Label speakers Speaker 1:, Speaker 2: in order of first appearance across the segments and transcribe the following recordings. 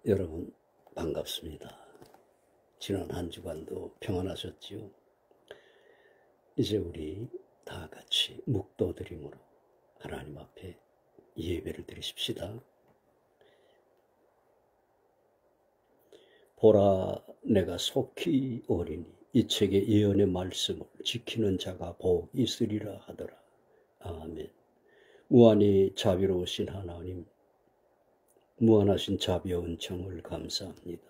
Speaker 1: 여러분 반갑습니다. 지난 한 주간도 평안하셨지요? 이제 우리 다 같이 묵도드림으로 하나님 앞에 예배를 드리십시다. 보라, 내가 속히 오리니 이 책의 예언의 말씀을 지키는 자가 복 있으리라 하더라. 아멘. 무한히 자비로우신 하나님, 무한하신 자비와 은총을 감사합니다.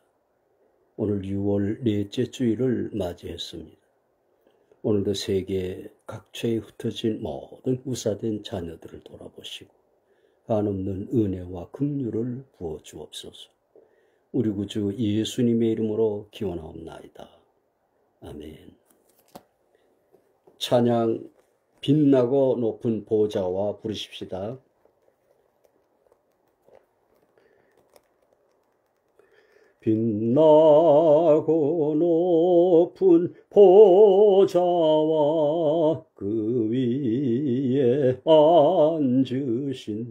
Speaker 1: 오늘 6월 넷째 주일을 맞이했습니다. 오늘도 세계 각처에 흩어진 모든 후사된 자녀들을 돌아보시고 한없는 은혜와 긍휼을 부어 주옵소서. 우리 구주 예수님의 이름으로 기원하옵나이다. 아멘. 찬양 빛나고 높은 보좌와 부르십시다. 빛나고 높은 보좌와 그 위에 앉으신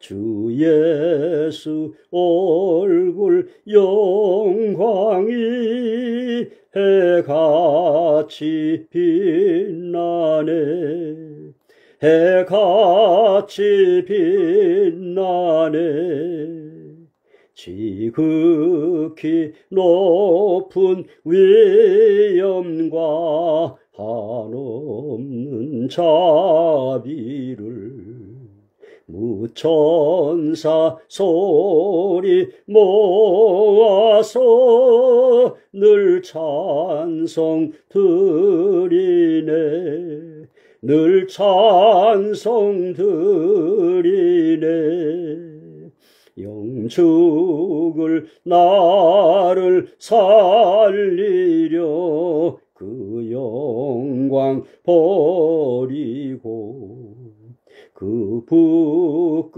Speaker 1: 주 예수 얼굴 영광이 해같이 빛나네. 해같이 빛나네. 지극히 높은 위엄과 한없는 자비를 무천사 소리 모아서 늘 찬송 드리네. 늘 찬송 드리네. 영축을 나를 살리려 그 영광 버리고 그 부끄러운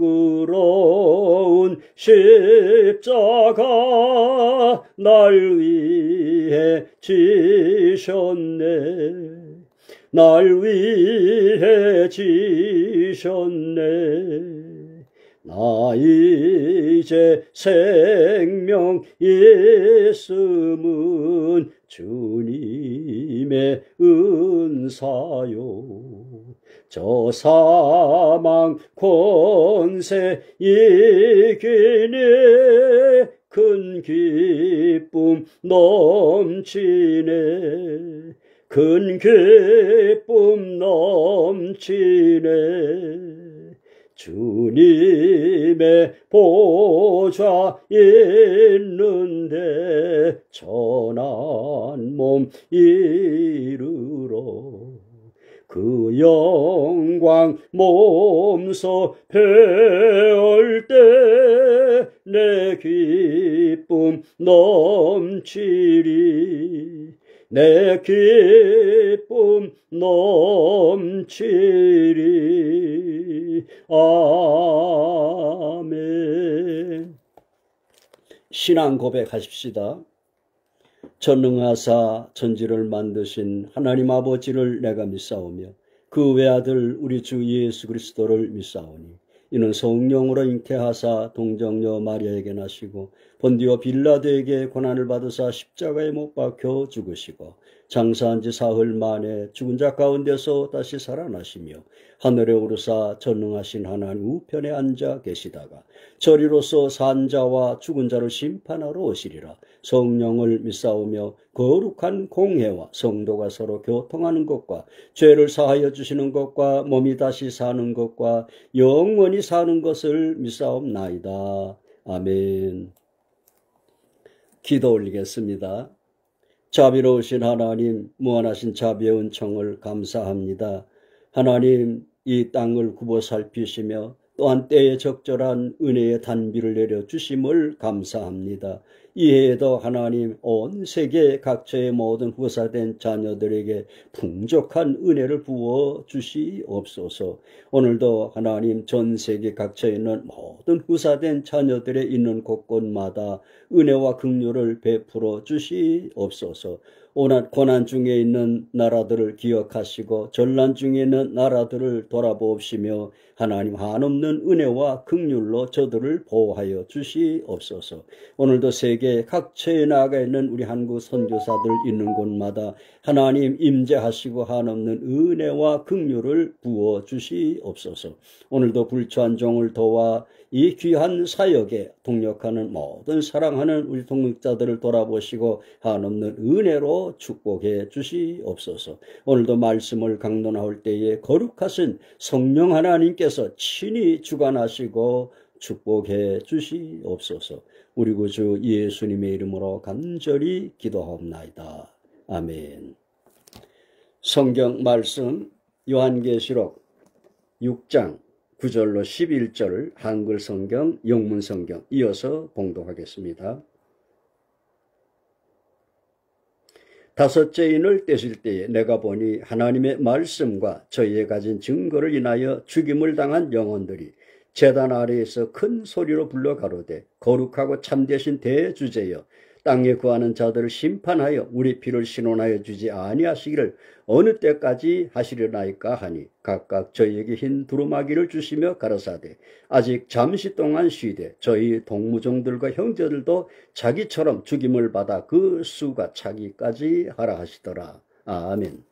Speaker 1: 십자가 날 위해 지셨네. 날 위해 지셨네. 나 이제 생명 있음은 주님의 은사요. 저 사망 권세 이기니 큰 기쁨 넘치네. 큰 기쁨 넘치네. 주님의 보좌 있는데 천한 몸 이르러 그 영광 몸소 배울 때 내 기쁨 넘치리. 내 기쁨 넘치리. 아멘. 신앙 고백하십시다. 전능하사 천지를 만드신 하나님 아버지를 내가 믿사오며 그 외아들 우리 주 예수 그리스도를 믿사오니 이는 성령으로 잉태하사 동정녀 마리아에게 나시고 본디오 빌라도에게 고난을 받으사 십자가에 못 박혀 죽으시고 장사한 지 사흘 만에 죽은 자 가운데서 다시 살아나시며 하늘에 오르사 전능하신 하나님 우편에 앉아 계시다가 저리로서 산 자와 죽은 자를 심판하러 오시리라. 성령을 믿사오며 거룩한 공회와 성도가 서로 교통하는 것과 죄를 사하여 주시는 것과 몸이 다시 사는 것과 영원히 사는 것을 믿사옵나이다. 아멘. 기도 올리겠습니다. 자비로우신 하나님, 무한하신 자비의 은총을 감사합니다. 하나님, 이 땅을 굽어 살피시며 또한 때에 적절한 은혜의 단비를 내려주심을 감사합니다. 이해에도 하나님 온 세계 각처의 모든 후사된 자녀들에게 풍족한 은혜를 부어 주시옵소서. 오늘도 하나님 전 세계 각처에 있는 모든 후사된 자녀들의 있는 곳곳마다 은혜와 긍휼을 베풀어 주시옵소서. 고난 중에 있는 나라들을 기억하시고 전란 중에 있는 나라들을 돌아보옵시며 하나님 한없는 은혜와 긍휼로 저들을 보호하여 주시옵소서. 오늘도 세계 각처에 나가 있는 우리 한국 선교사들 있는 곳마다 하나님 임재하시고 한없는 은혜와 긍휼을 부어 주시옵소서. 오늘도 불추한 종을 도와 이 귀한 사역에 동력하는 모든 사랑하는 우리 동역자들을 돌아보시고 한없는 은혜로 축복해 주시옵소서. 오늘도 말씀을 강론할 때에 거룩하신 성령 하나님께서 친히 주관하시고 축복해 주시옵소서. 우리 구주 예수님의 이름으로 간절히 기도하옵나이다. 아멘. 성경 말씀 요한계시록 6장 9절로 11절을 한글 성경, 영문 성경 이어서 봉독하겠습니다. 다섯째 인을 떼실 때에 내가 보니 하나님의 말씀과 저희에 가진 증거를 인하여 죽임을 당한 영혼들이 제단 아래에서 큰 소리로 불러 가로되 거룩하고 참되신 대주제여 땅에 구하는 자들을 심판하여 우리 피를 신원하여 주지 아니하시기를 어느 때까지 하시려나이까 하니 각각 저희에게 흰 두루마기를 주시며 가라사대 아직 잠시 동안 쉬되 저희 동무종들과 형제들도 자기처럼 죽임을 받아 그 수가 차기까지 하라 하시더라. 아멘.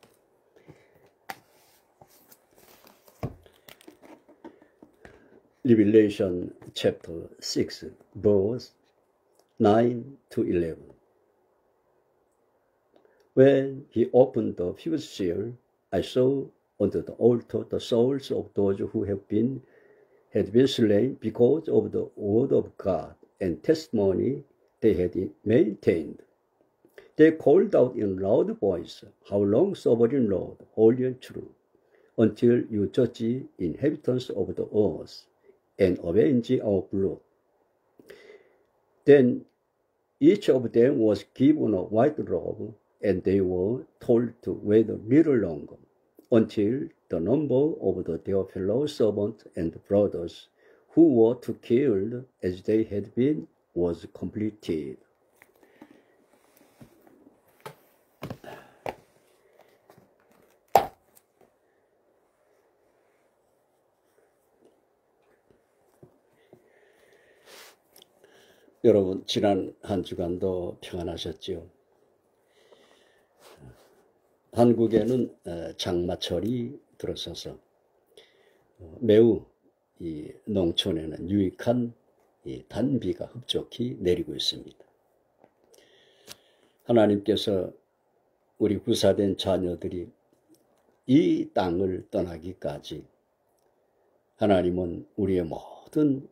Speaker 1: Revelation chapter 6 verse 9 to 11. When he opened the fifth seal, I saw under the altar the souls of those who had been slain because of the word of God and testimony they had maintained. They called out in loud voice, How long, sovereign Lord, holy and true, until you judge the inhabitants of the earth and avenge our blood. Then each of them was given a white robe, and they were told to wait a little longer, until the number of their fellow servants and brothers who were to killed as they had been was completed. 여러분, 지난 한 주간도 평안하셨지요? 한국에는 장마철이 들어서서 매우 이 농촌에는 유익한 이 단비가 흡족히 내리고 있습니다. 하나님께서 우리 구사된 자녀들이 이 땅을 떠나기까지 하나님은 우리의 모든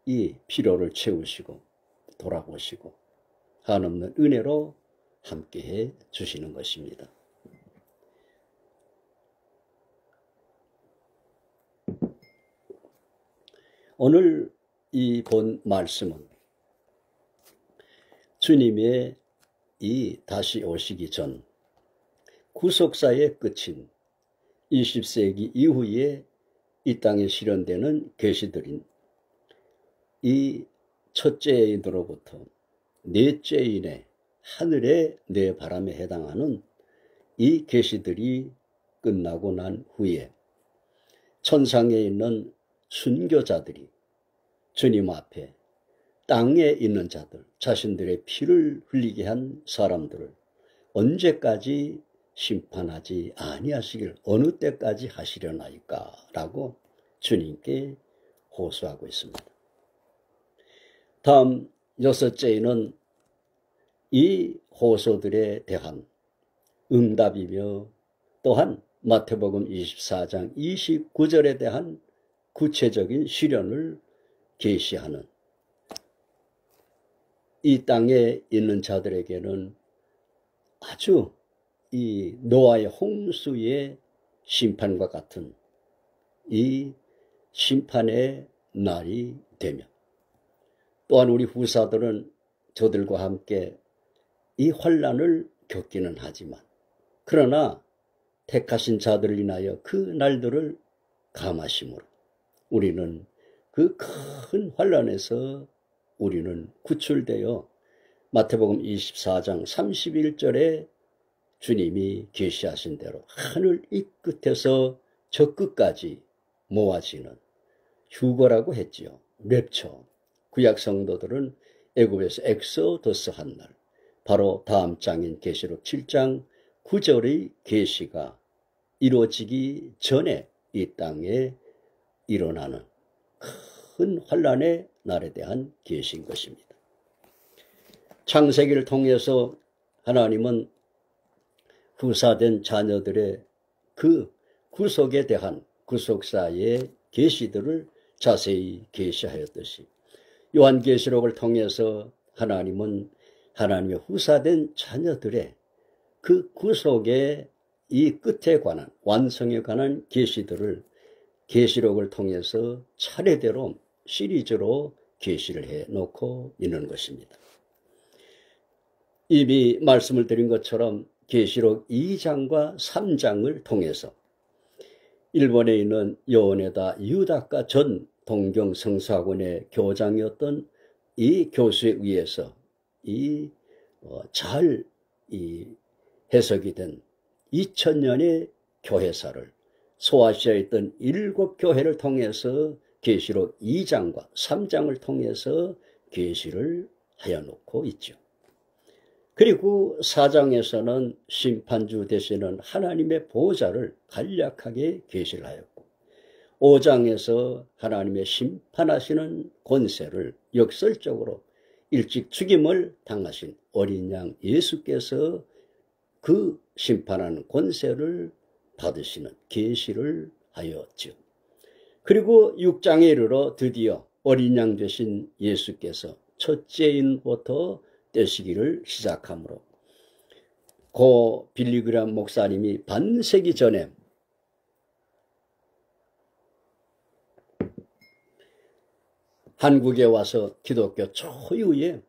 Speaker 1: 이 필요를 채우시고 돌아보시고 한없는 은혜로 함께해 주시는 것입니다. 오늘 이 본 말씀은 주님의 이 다시 오시기 전 구속사의 끝인 20세기 이후에 이 땅에 실현되는 계시들인 이 첫째인으로부터 넷째인의 하늘의 네 바람에 해당하는 이 계시들이 끝나고 난 후에 천상에 있는 순교자들이 주님 앞에 땅에 있는 자들, 자신들의 피를 흘리게 한 사람들을 언제까지 심판하지 아니하시길 어느 때까지 하시려나이까 라고 주님께 호소하고 있습니다. 다음 여섯째는 이 호소들에 대한 응답이며 또한 마태복음 24장 29절에 대한 구체적인 실현을 계시하는 이 땅에 있는 자들에게는 아주 이 노아의 홍수의 심판과 같은 이 심판의 날이 되며 또한 우리 후사들은 저들과 함께 이 환난을 겪기는 하지만 그러나 택하신 자들을 인하여 그 날들을 감하심으로 우리는 그 큰 환난에서 우리는 구출되어 마태복음 24장 31절에 주님이 계시하신 대로 하늘 이 끝에서 저 끝까지 모아지는 휴거라고 했지요. 랩처. 구약 성도들은 애굽에서 엑소더스 한 날, 바로 다음 장인 계시록 7장 9절의 계시가 이루어지기 전에 이 땅에 일어나는 큰 환란의 날에 대한 계시인 것입니다. 창세기를 통해서 하나님은 후사된 자녀들의 그 구속에 대한 구속사의 계시들을 자세히 계시하였듯이 요한계시록을 통해서 하나님은 하나님의 후사된 자녀들의 그 구속의 이 끝에 관한 완성에 관한 계시들을 계시록을 통해서 차례대로 시리즈로 계시를 해 놓고 있는 것입니다. 이미 말씀을 드린 것처럼 계시록 2장과 3장을 통해서 일본에 있는 요네다 유다카 전 동경 성수학원의 교장이었던 이 교수에 의해서 잘 해석이 된 2000년의 교회사를 소아시아에 있던 7교회를 통해서 계시록 2장과 3장을 통해서 계시를 하여 놓고 있죠. 그리고 4장에서는 심판주 되시는 하나님의 보호자를 간략하게 계시를 하였고 5장에서 하나님의 심판하시는 권세를 역설적으로 일찍 죽임을 당하신 어린 양 예수께서 그 심판하는 권세를 받으시는 계시를 하였죠. 그리고 6장에 이르러 드디어 어린 양 되신 예수께서 첫째인부터 떼시기를 시작하므로 고 빌리그람 목사님이 반세기 전에 한국에 와서 기독교 초유의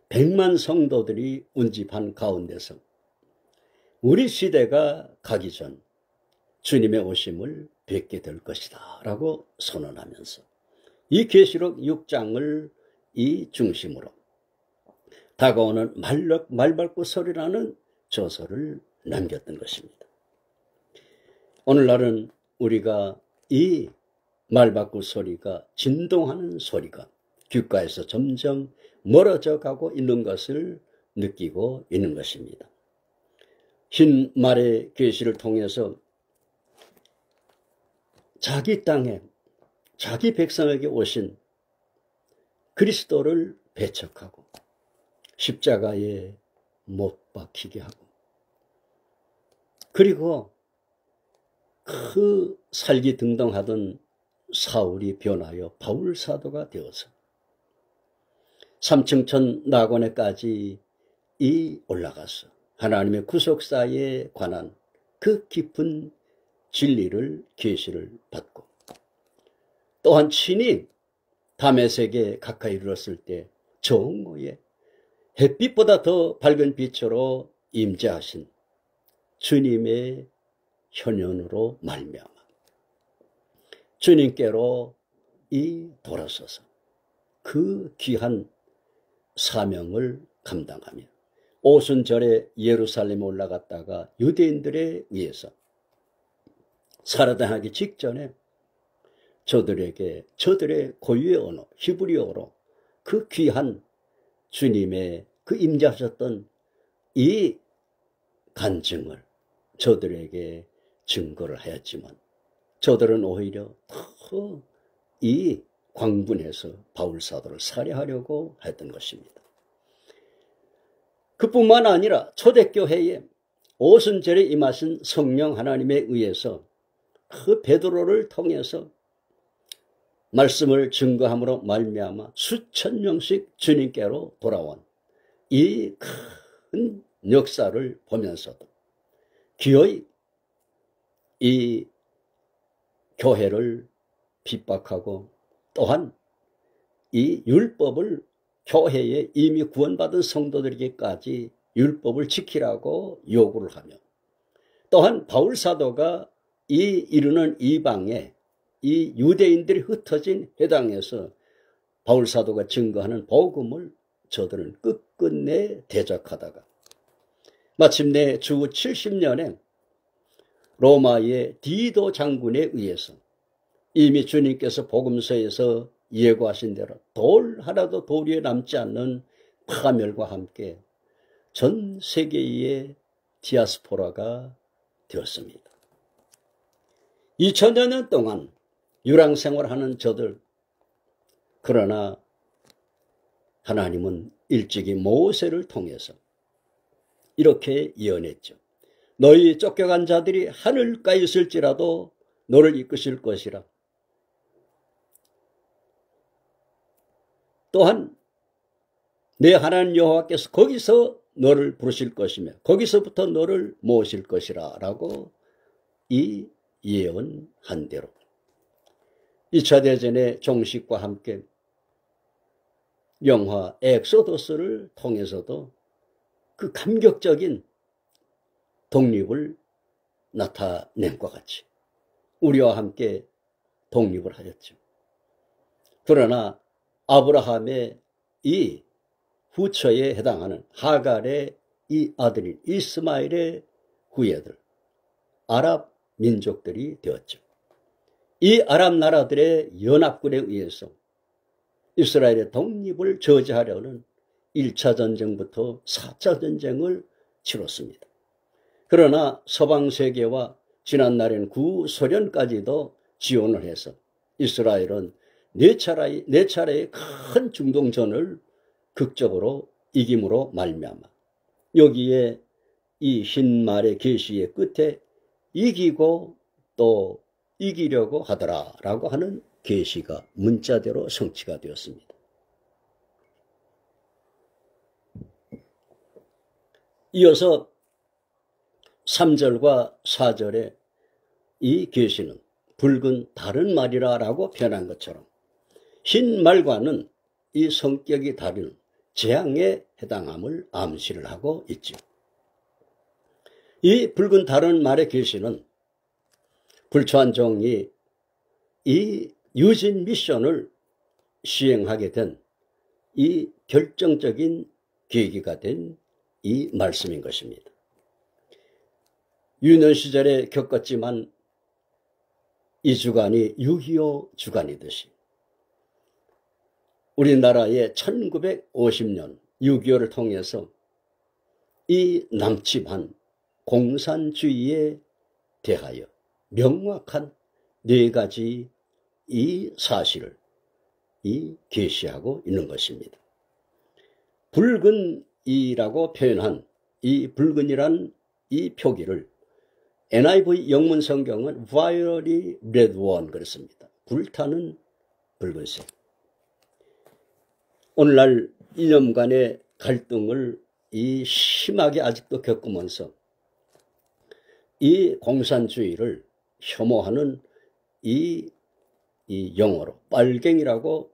Speaker 1: 100만 성도들이 운집한 가운데서 우리 시대가 가기 전 주님의 오심을 뵙게 될 것이다 라고 선언하면서 이 계시록 6장을 이 중심으로 다가오는 말밟고 소리라는 저서를 남겼던 것입니다. 오늘날은 우리가 이 말받고 소리가 진동하는 소리가 귓가에서 점점 멀어져 가고 있는 것을 느끼고 있는 것입니다. 흰 말의 계시를 통해서 자기 땅에 자기 백성에게 오신 그리스도를 배척하고 십자가에 못 박히게 하고 그리고 그 살기 등등하던 사울이 변하여 바울 사도가 되어서 삼층천 낙원에까지 올라가서 하나님의 구속사에 관한 그 깊은 진리를 계시를 받고 또한 친히 다메섹에 가까이 이르렀을 때 정오에 햇빛보다 더 밝은 빛으로 임재하신 주님의 현현으로 말미암아 주님께로 돌아서서 그 귀한 사명을 감당하며 오순절에 예루살렘에 올라갔다가 유대인들에 의해서 살아당하기 직전에 저들의 고유의 언어 히브리어로 그 귀한 주님의 그 임재하셨던 이 간증을 저들에게 증거를 하였지만 저들은 오히려 더 이 광분해서 바울 사도를 살해하려고 했던 것입니다. 그뿐만 아니라 초대교회에 오순절에 임하신 성령 하나님에 의해서 그 베드로를 통해서 말씀을 증거함으로 말미암아 수천 명씩 주님께로 돌아온 이 큰 역사를 보면서도 기어이 이 교회를 핍박하고 또한 이 율법을 교회에 이미 구원받은 성도들에게까지 율법을 지키라고 요구를 하며 또한 바울 사도가 이르는 이방에 이 유대인들이 흩어진 회당에서 바울 사도가 증거하는 복음을 저들은 끝끝내 대적하다가 마침내 주 70년에 로마의 디도 장군에 의해서 이미 주님께서 복음서에서 예고하신 대로 돌 하나도 돌 위에 남지 않는 파멸과 함께 전 세계의 디아스포라가 되었습니다. 2000여 년 동안 유랑생활하는 저들, 그러나 하나님은 일찍이 모세를 통해서 이렇게 예언했죠. 너희 쫓겨간 자들이 하늘가에 있을지라도 너를 이끄실 것이라. 또한 내 하나님 여호와께서 거기서 너를 부르실 것이며 거기서부터 너를 모으실 것이라 라고 이 예언한 대로 2차 대전의 종식과 함께 영화 엑소더스를 통해서도 그 감격적인 독립을 나타낸 것 같이 우리와 함께 독립을 하였죠. 그러나 아브라함의 이 후처에 해당하는 하갈의 이 아들인 이스마엘의 후예들, 아랍 민족들이 되었죠. 이 아랍 나라들의 연합군에 의해서 이스라엘의 독립을 저지하려는 1차 전쟁부터 4차 전쟁을 치렀습니다. 그러나 서방 세계와 지난날엔 구소련까지도 지원을 해서 이스라엘은 네 차례의 큰 중동전을 극적으로 이김으로 말미암아 여기에 이 흰말의 계시의 끝에 이기고 또 이기려고 하더라라고 하는 계시가 문자대로 성취가 되었습니다. 이어서 3절과 4절에 이 계시는 붉은 다른 말이라고 표현한 것처럼 흰 말과는 이 성격이 다른 재앙에 해당함을 암시를 하고 있죠. 이 붉은 다른 말의 계시는 불초한 종이 이 유진 미션을 시행하게 된 이 결정적인 계기가 된 이 말씀인 것입니다. 유년 시절에 겪었지만 이 주간이 6.25 주간이듯이 우리나라의 1950년 6.25를 통해서 이 남침한 공산주의에 대하여 명확한 4가지 이 사실을 계시하고 있는 것입니다. 붉은 이라고 표현한 이 붉은이란 이 표기를 NIV 영문 성경은 Fiery Red One 그렇습니다. 불타는 붉은색. 오늘날 이념 간의 갈등을 심하게 아직도 겪으면서 이 공산주의를 혐오하는 이 용어로 빨갱이라고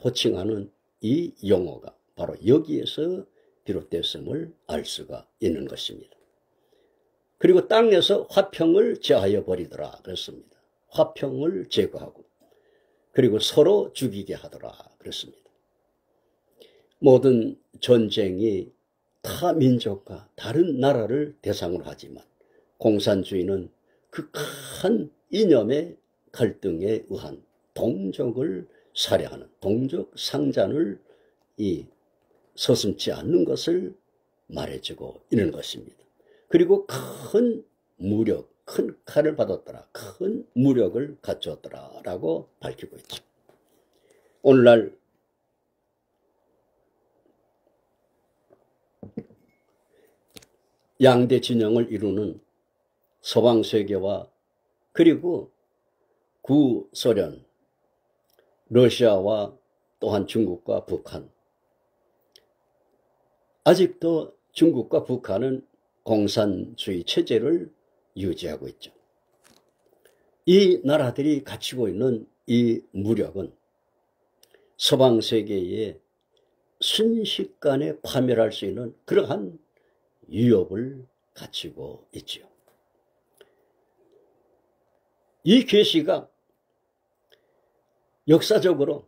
Speaker 1: 호칭하는 이 용어가 바로 여기에서 비롯됐음을 알 수가 있는 것입니다. 그리고 땅에서 화평을 제하여 버리더라 그랬습니다. 화평을 제거하고 그리고 서로 죽이게 하더라 그랬습니다. 모든 전쟁이 타 민족과 다른 나라를 대상으로 하지만 공산주의는 그 큰 이념의 갈등에 의한 동족을 살해하는 동족 상잔을 서슴지 않는 것을 말해주고 있는 것입니다. 그리고 큰 무력, 큰 칼을 받았더라, 큰 무력을 갖추었더라 라고 밝히고 있죠. 오늘날 양대 진영을 이루는 서방세계와 그리고 구소련, 러시아와 또한 중국과 북한, 아직도 중국과 북한은 공산주의 체제를 유지하고 있죠. 이 나라들이 갖추고 있는 이 무력은 서방세계에 순식간에 파멸할 수 있는 그러한 위협을 갖추고 있죠. 이 계시가 역사적으로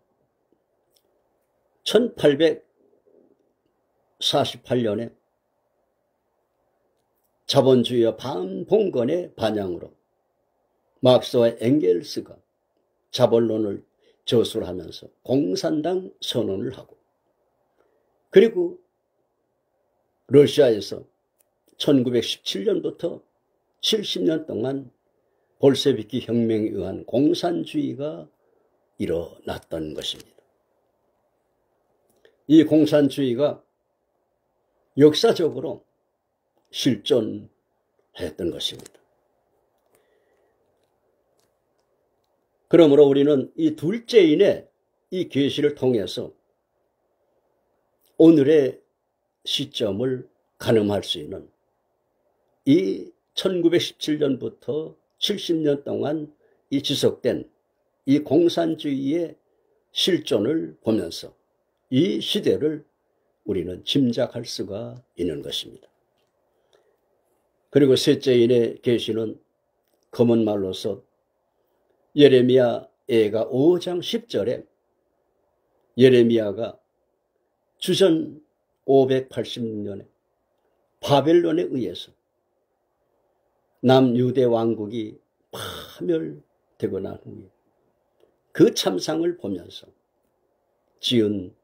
Speaker 1: 1848년에 자본주의와 반봉건의 반향으로 막스와 엥겔스가 자본론을 저술하면서 공산당 선언을 하고, 그리고 러시아에서 1917년부터 70년 동안 볼셰비키 혁명에 의한 공산주의가 일어났던 것입니다. 이 공산주의가 역사적으로 실존했던 것입니다. 그러므로 우리는 이 둘째인의 이 계시를 통해서 오늘의 시점을 가늠할 수 있는 이 1917년부터 70년 동안 이 지속된 이 공산주의의 실존을 보면서 이 시대를 우리는 짐작할 수가 있는 것입니다. 그리고 셋째인의 계시는 검은 말로서 예레미야 예가 5장 10절에 예레미야가 주전 586년에 바벨론에 의해서 남유대 왕국이 파멸되고 난 후에 그 참상을 보면서 지은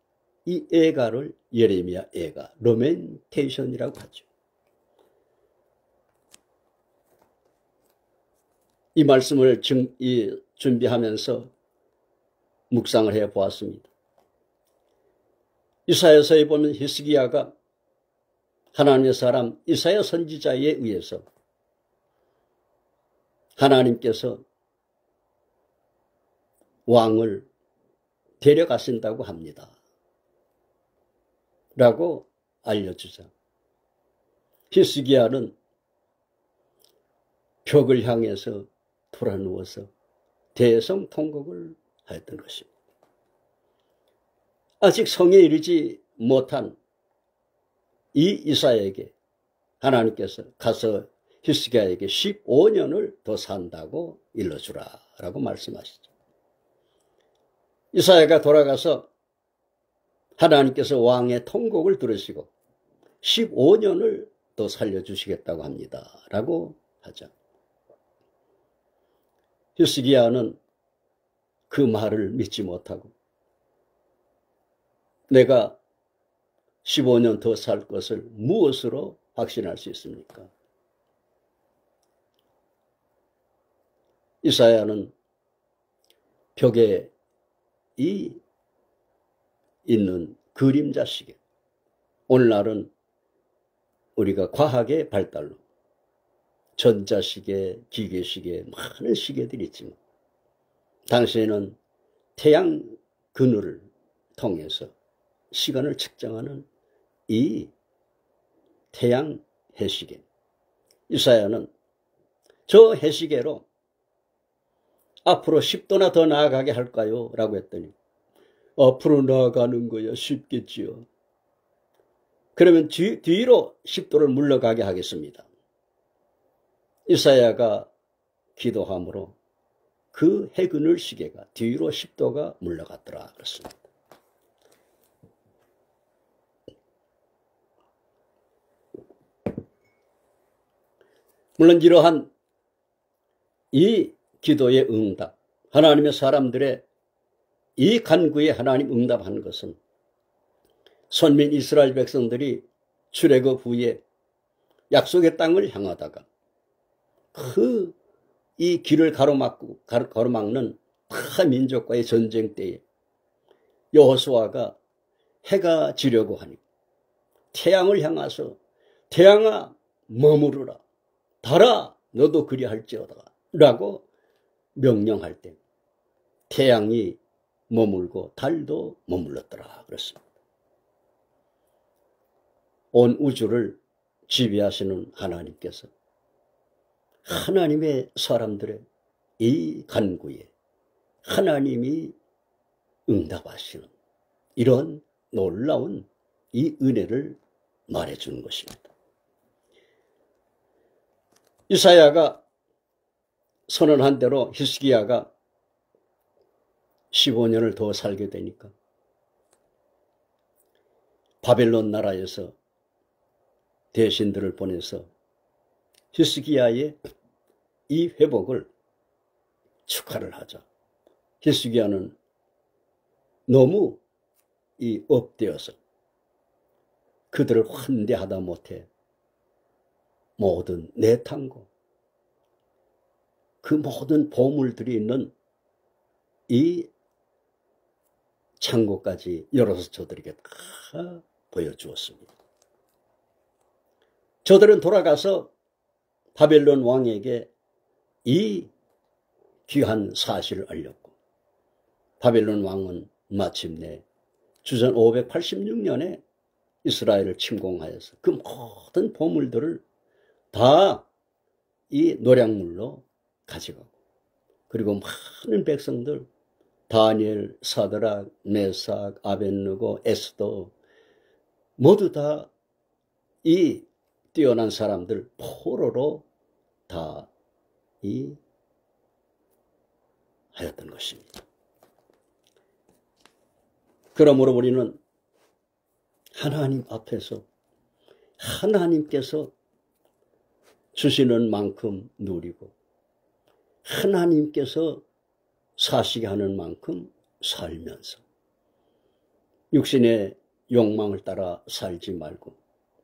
Speaker 1: 이 예가를 예레미야 예가, 로멘테이션이라고 하죠. 이 말씀을 준비하면서 묵상을 해 보았습니다. 이사야서에 보면 히스기야가 하나님의 사람 이사야 선지자에 의해서 하나님께서 왕을 데려가신다고 합니다. 라고 알려주자. 히스기야는 벽을 향해서 돌아누워서 대성통곡을 하였던 것입니다. 아직 성에 이르지 못한 이 이사야에게 하나님께서 가서 히스기야에게 15년을 더 산다고 일러주라 라고 말씀하시죠. 이사야가 돌아가서 하나님께서 왕의 통곡을 들으시고 15년을 더 살려주시겠다고 합니다 라고 하죠. 히스기야는 그 말을 믿지 못하고 내가 15년 더 살 것을 무엇으로 확신할 수 있습니까? 이사야는 벽에 있는 그림자 시계, 오늘날은 우리가 과학의 발달로 전자시계, 기계시계, 많은 시계들이 있지만 당시에는 태양 그늘을 통해서 시간을 측정하는 이 태양 해시계, 이사야는 저 해시계로 앞으로 10도나 더 나아가게 할까요? 라고 했더니 앞으로 나아가는 거야 쉽겠지요. 그러면 뒤로 10도를 물러가게 하겠습니다. 이사야가 기도함으로 그 해그늘 시계가 뒤로 10도가 물러갔더라 그렇습니다. 물론 이러한 이 기도의 응답, 하나님의 사람들의 이 간구에 하나님 응답한 것은 선민 이스라엘 백성들이 출애굽 후에 약속의 땅을 향하다가 이 길을 가로막는 타 민족과의 전쟁 때에 여호수아가 해가 지려고 하니 태양을 향해서 태양아 머무르라, 달아 너도 그리할지어다 라고 명령할 때 태양이 머물고 달도 머물렀더라 그렇습니다. 온 우주를 지배하시는 하나님께서 하나님의 사람들의 이 간구에 하나님이 응답하시는 이런 놀라운 이 은혜를 말해주는 것입니다. 이사야가 선언한 대로 히스기야가 15년을 더 살게 되니까 바벨론 나라에서 대신들을 보내서 히스기야의 이 회복을 축하를 하자. 히스기야는 너무 업되어서 그들을 환대하다 못해 모든 내탕고 그 모든 보물들이 있는 이 창고까지 열어서 저들에게 다 보여주었습니다. 저들은 돌아가서 바벨론 왕에게 이 귀한 사실을 알렸고, 바벨론 왕은 마침내 주전 586년에 이스라엘을 침공하여서 그 모든 보물들을 다 이 노략물로 가져가고, 그리고 많은 백성들 다니엘, 사드락, 메삭, 아벳느고, 에스더 모두 다 이 뛰어난 사람들 포로로 다 하였던 것입니다. 그러므로 우리는 하나님 앞에서 하나님께서 주시는 만큼 누리고 하나님께서 사시게 하는 만큼 살면서 육신의 욕망을 따라 살지 말고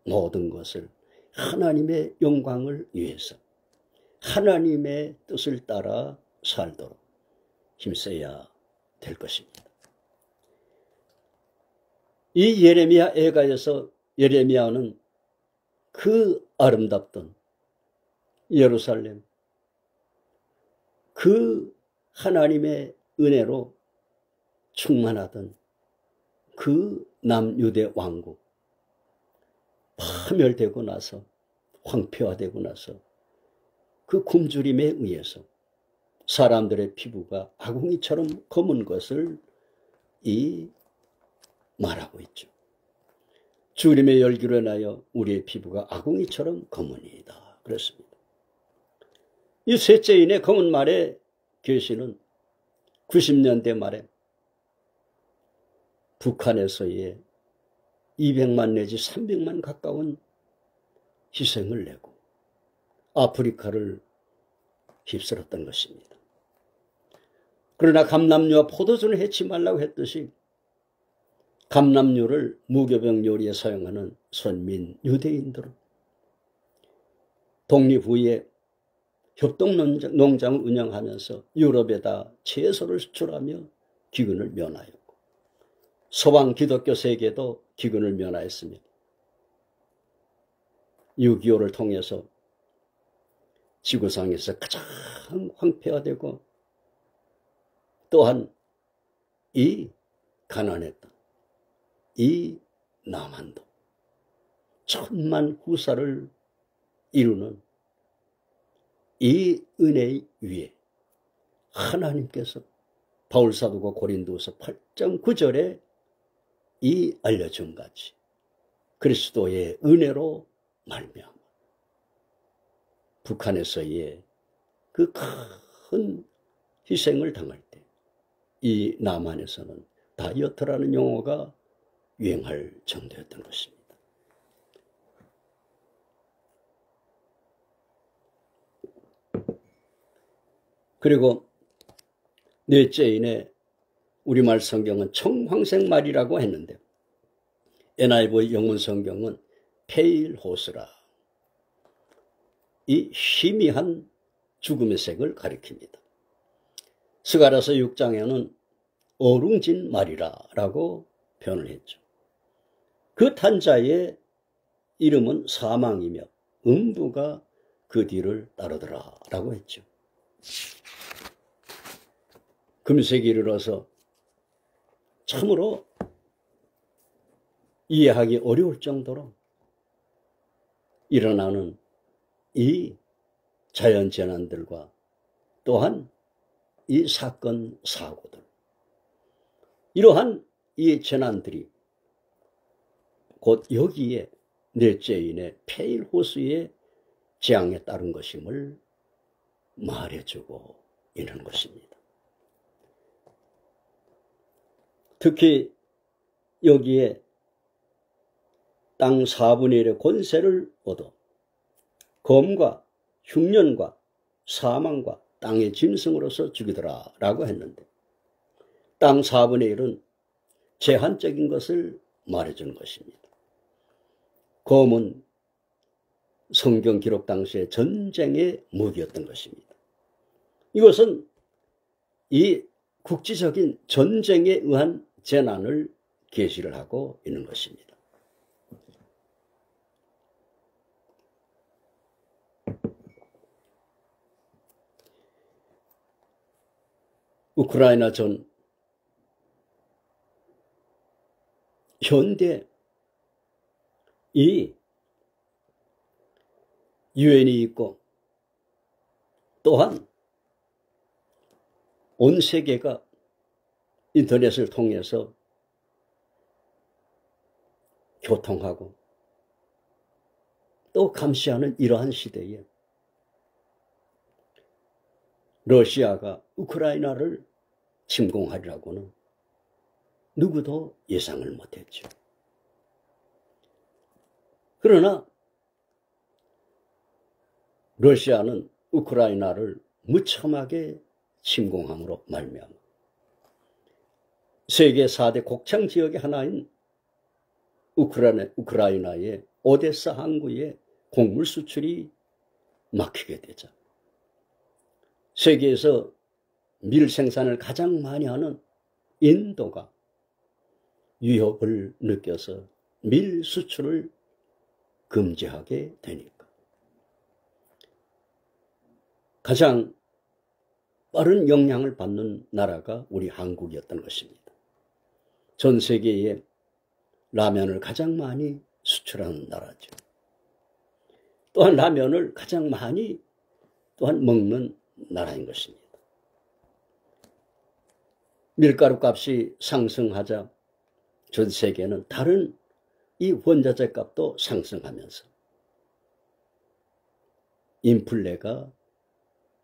Speaker 1: 모든 것을 하나님의 영광을 위해서 하나님의 뜻을 따라 살도록 힘써야 될 것입니다. 이 예레미야 애가에서 예레미야는 그 아름답던 예루살렘, 그 하나님의 은혜로 충만하던 그 남유대 왕국 파멸되고 나서 황폐화되고 나서 그 굶주림에 의해서 사람들의 피부가 아궁이처럼 검은 것을 말하고 있죠. 주님의 열기로 인하여 우리의 피부가 아궁이처럼 검으니이다 그랬습니다. 이 셋째인의 검은 말의 계시는 90년대 말에 북한에서의 200만 내지 300만 가까운 희생을 내고 아프리카를 휩쓸었던 것입니다. 그러나 감람류와 포도주를 해치 말라고 했듯이 감람류를 무교병 요리에 사용하는 선민 유대인들은 독립 후에 협동농장을 운영하면서 유럽에다 채소를 수출하며 기근을 면하였고 서방 기독교 세계도 기근을 면하였으며 6.25를 통해서 지구상에서 가장 황폐화되고 또한 이 가난했던 이 남한도 천만 후사를 이루는 이 은혜의 위에 하나님께서 바울사도가 고린도서 8장 9절에 이 알려준 같이 그리스도의 은혜로 말미암아 북한에서의 그 큰 희생을 당할 때 이 남한에서는 다이어트라는 용어가 유행할 정도였던 것입니다. 그리고 넷째인의 우리말 성경은 청황색말이라고 했는데 NIV 영문 성경은 페일호스라 이 희미한 죽음의 색을 가리킵니다. 스가랴서 6장에는 어룽진 말이라고 표현을 했죠. 그 탄자의 이름은 사망이며 음부가 그 뒤를 따르더라 라고 했죠. 금세기 이르러서 참으로 이해하기 어려울 정도로 일어나는 이 자연재난들과 또한 이 사건 사고들 이러한 이 재난들이 곧 여기에 넷째인의 페일호스의 재앙에 따른 것임을 말해주고 있는 것입니다. 특히 여기에 땅 4분의 1의 권세를 얻어 검과 흉년과 사망과 땅의 짐승으로서 죽이더라 라고 했는데, 땅 4분의 1은 제한적인 것을 말해주는 것입니다. 검은 성경 기록 당시의 전쟁의 무기였던 것입니다. 이것은 이 국지적인 전쟁에 의한 재난을 계시를 하고 있는 것입니다. 우크라이나 전 현대 이 유엔이 있고 또한 온 세계가 인터넷을 통해서 교통하고 또 감시하는 이러한 시대에 러시아가 우크라이나를 침공하리라고는 누구도 예상을 못했죠. 그러나 러시아는 우크라이나를 무참하게 침공함으로 말미암아 세계 4대 곡창 지역의 하나인 우크라이나의 오데사 항구의 곡물 수출이 막히게 되자 세계에서 밀 생산을 가장 많이 하는 인도가 위협을 느껴서 밀 수출을 금지하게 되니까 가장 빠른 영향을 받는 나라가 우리 한국이었던 것입니다. 전 세계에 라면을 가장 많이 수출하는 나라죠. 또한 라면을 가장 많이 또한 먹는 나라인 것입니다. 밀가루 값이 상승하자 전 세계는 다른 이 원자재 값도 상승하면서 인플레가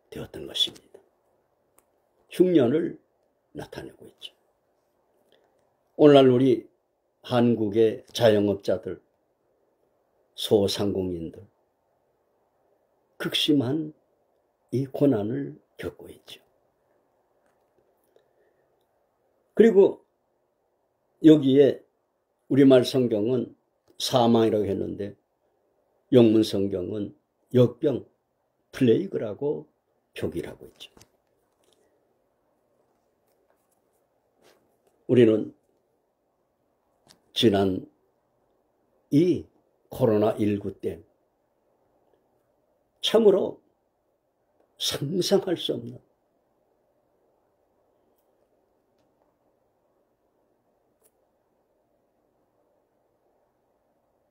Speaker 1: 되었던 것입니다. 흉년을 나타내고 있죠. 오늘날 우리 한국의 자영업자들, 소상공인들 극심한 이 고난을 겪고 있죠. 그리고 여기에 우리말 성경은 사망이라고 했는데 영문 성경은 역병, 플레이그라고 표기를 하고 있죠. 우리는 지난 이 코로나19 때 참으로 상상할 수 없는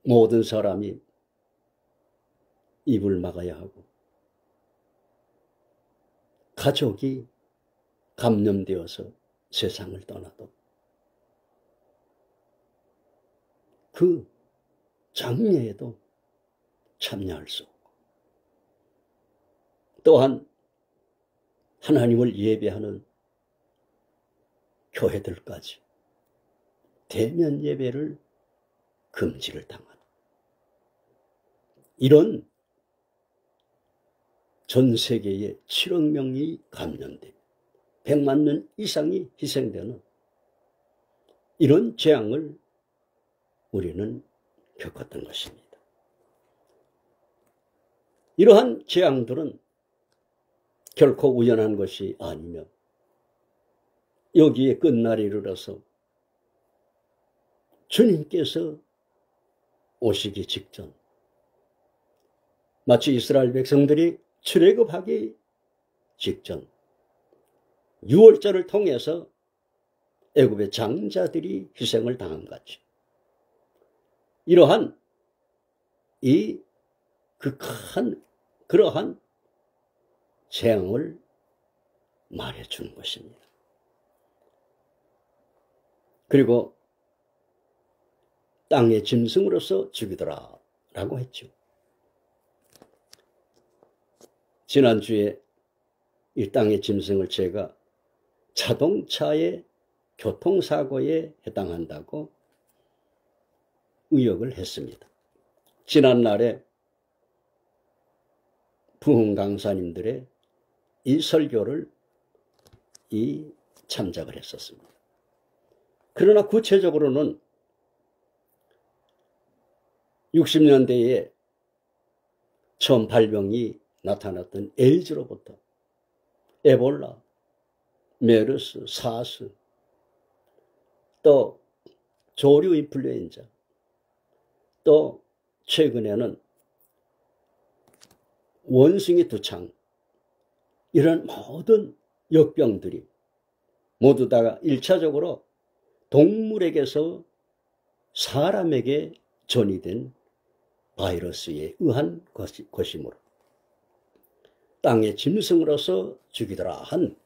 Speaker 1: 모든 사람이 입을 막아야 하고 가족이 감염되어서 세상을 떠나도 그 장례에도 참여할 수 없고 또한 하나님을 예배하는 교회들까지 대면 예배를 금지를 당하는 이런 전 세계에 7억 명이 감염되고 100만 명 이상이 희생되는 이런 재앙을 우리는 겪었던 것입니다. 이러한 재앙들은 결코 우연한 것이 아니며 여기에 끝날이 이르러서 주님께서 오시기 직전 마치 이스라엘 백성들이 출애굽하기 직전 유월절을 통해서 애굽의 장자들이 희생을 당한 같이 이러한 이 극한 그러한 재앙을 말해주는 것입니다. 그리고 땅의 짐승으로서 죽이더라 라고 했죠. 지난주에 이 땅의 짐승을 제가 자동차의 교통사고에 해당한다고 의역을 했습니다. 지난날에 부흥 강사님들의 이 설교를 참작을 했었습니다. 그러나 구체적으로는 60년대에 처음 발병이 나타났던 에이즈로부터 에볼라, 메르스, 사스, 또 조류 인플루엔자, 또 최근에는 원숭이 두창, 이런 모든 역병들이 모두 다 1차적으로 동물에게서 사람에게 전이된 바이러스에 의한 것이므로 땅의 짐승으로서 죽이더라 한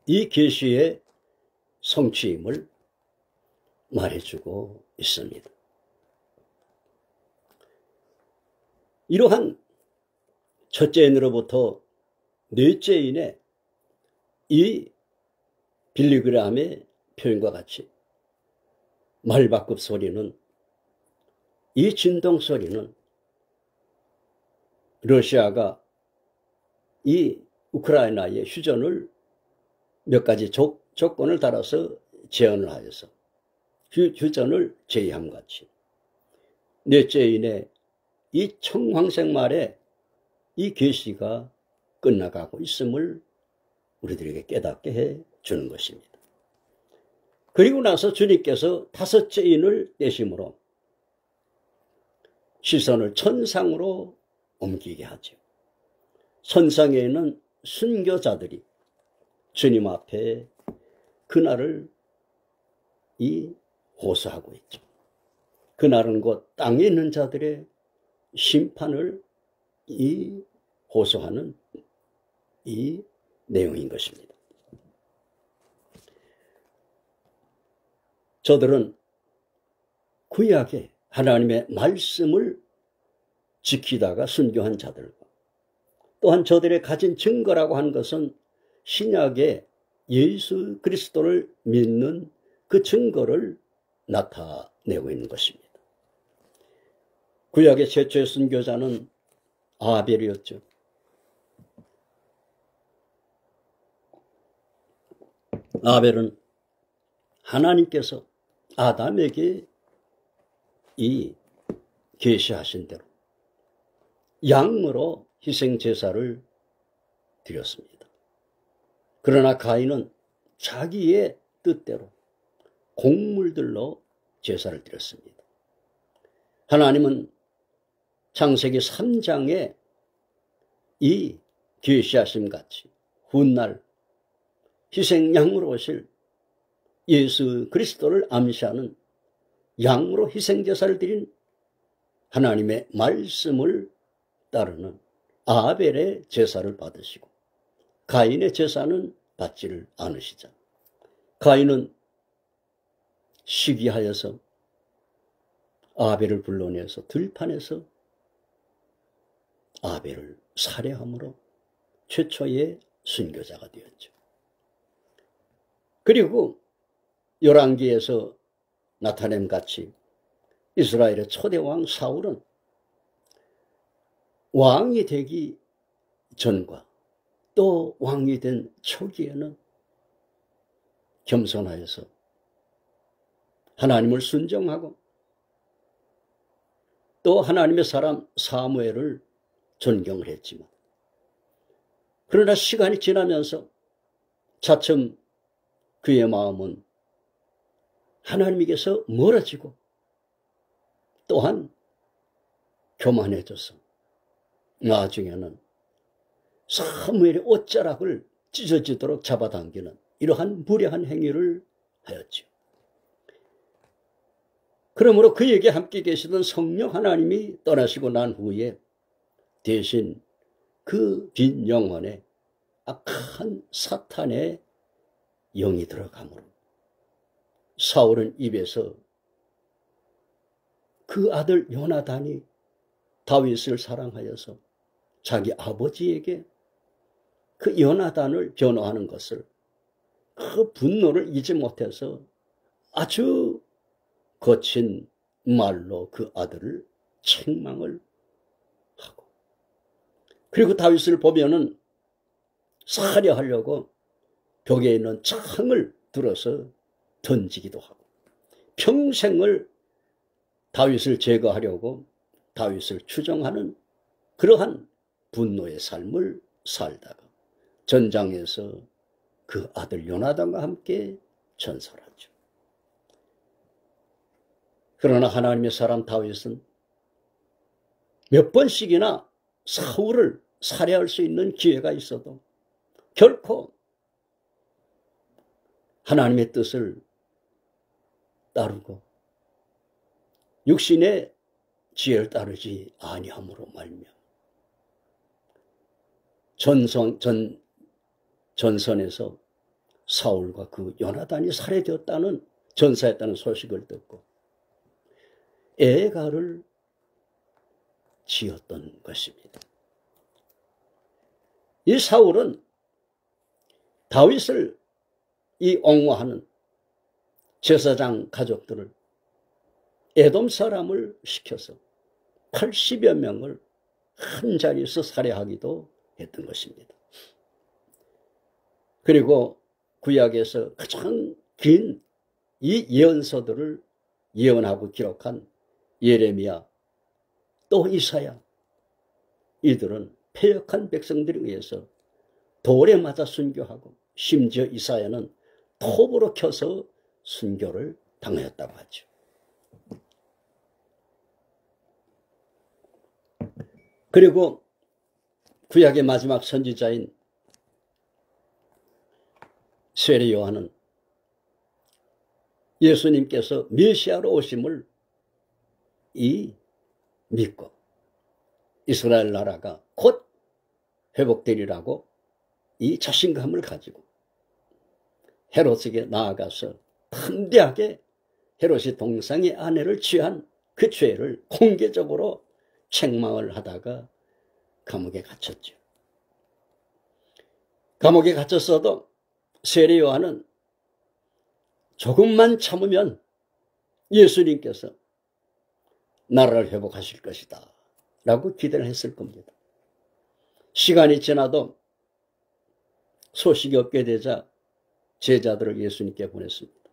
Speaker 1: 이 계시의 성취임을 말해주고 있습니다. 이러한 첫째인으로부터 넷째인의 이 빌리그람의 표현과 같이 말바꿈 소리는, 이 진동 소리는 러시아가 이 우크라이나의 휴전을 몇 가지 조건을 달아서 제언을 하여서 휴전을 제의함 같이 넷째인의 이 청황색 말에 이 계시가 끝나가고 있음을 우리들에게 깨닫게 해 주는 것입니다. 그리고 나서 주님께서 다섯째 인을 떼심으로 시선을 천상으로 옮기게 하죠. 천상에 있는 순교자들이 주님 앞에 그날을 호소하고 있죠. 그날은 곧 땅에 있는 자들의 심판을 호소하는 이 내용인 것입니다. 저들은 구약의 하나님의 말씀을 지키다가 순교한 자들과 또한 저들의 가진 증거라고 하는 것은 신약의 예수 그리스도를 믿는 그 증거를 나타내고 있는 것입니다. 구약의 최초의 순교자는 아벨이었죠. 아벨은 하나님께서 아담에게 계시하신 대로 양으로 희생 제사를 드렸습니다. 그러나 가인은 자기의 뜻대로 곡물들로 제사를 드렸습니다. 하나님은 창세기 3장에 이 계시하심 같이 훗날 희생양으로 오실 예수 그리스도를 암시하는 양으로 희생제사를 드린 하나님의 말씀을 따르는 아벨의 제사를 받으시고 가인의 제사는 받지를 않으시자 가인은 시기하여서 아벨을 불러내서 들판에서 아벨을 살해함으로 최초의 순교자가 되었죠. 그리고 열왕기에서 나타냄 같이 이스라엘의 초대왕 사울은 왕이 되기 전과 또 왕이 된 초기에는 겸손하여서 하나님을 순종하고 또 하나님의 사람 사무엘을 존경을 했지만 그러나 시간이 지나면서 차츰 그의 마음은 하나님에게서 멀어지고 또한 교만해져서 나중에는 사무엘의 옷자락을 찢어지도록 잡아당기는 이러한 무례한 행위를 하였죠. 그러므로 그에게 함께 계시던 성령 하나님이 떠나시고 난 후에 대신 그 빈 영혼에 악한 사탄의 영이 들어가므로 사울은 입에서 그 아들 요나단이 다윗을 사랑하여서 자기 아버지에게 그 요나단을 변호하는 것을 그 분노를 잊지 못해서 아주 거친 말로 그 아들을 책망을 하고, 그리고 다윗을 보면은 살해하려고 벽에 있는 창을 들어서 던지기도 하고, 평생을 다윗을 제거하려고 다윗을 추종하는 그러한 분노의 삶을 살다가 전장에서 그 아들 요나단과 함께 전설하죠. 그러나 하나님의 사람 다윗은 몇 번씩이나 사울을 살해할 수 있는 기회가 있어도 결코 하나님의 뜻을 따르고 육신의 지혜를 따르지 아니함으로 말며 전선에서 사울과 그 요나단이 살해되었다는, 전사했다는 소식을 듣고 애가를 지었던 것입니다. 이 사울은 다윗을 옹호하는 제사장 가족들을 에돔 사람을 시켜서 80여 명을 한 자리에서 살해하기도 했던 것입니다. 그리고 구약에서 가장 긴 이 예언서들을 예언하고 기록한 예레미야, 또 이사야, 이들은 패역한 백성들에 의해서 돌에 맞아 순교하고, 심지어 이사야는 톱으로 켜서 순교를 당하였다고 하죠. 그리고 구약의 마지막 선지자인 세례 요한은 예수님께서 메시아로 오심을 믿고 이스라엘 나라가 곧 회복되리라고 이 자신감을 가지고 헤롯에게 나아가서 담대하게 헤롯이 동상의 아내를 취한 그 죄를 공개적으로 책망을 하다가 감옥에 갇혔죠. 감옥에 갇혔어도 세례 요한은 조금만 참으면 예수님께서 나라를 회복하실 것이다 라고 기대를 했을 겁니다. 시간이 지나도 소식이 없게 되자 제자들을 예수님께 보냈습니다.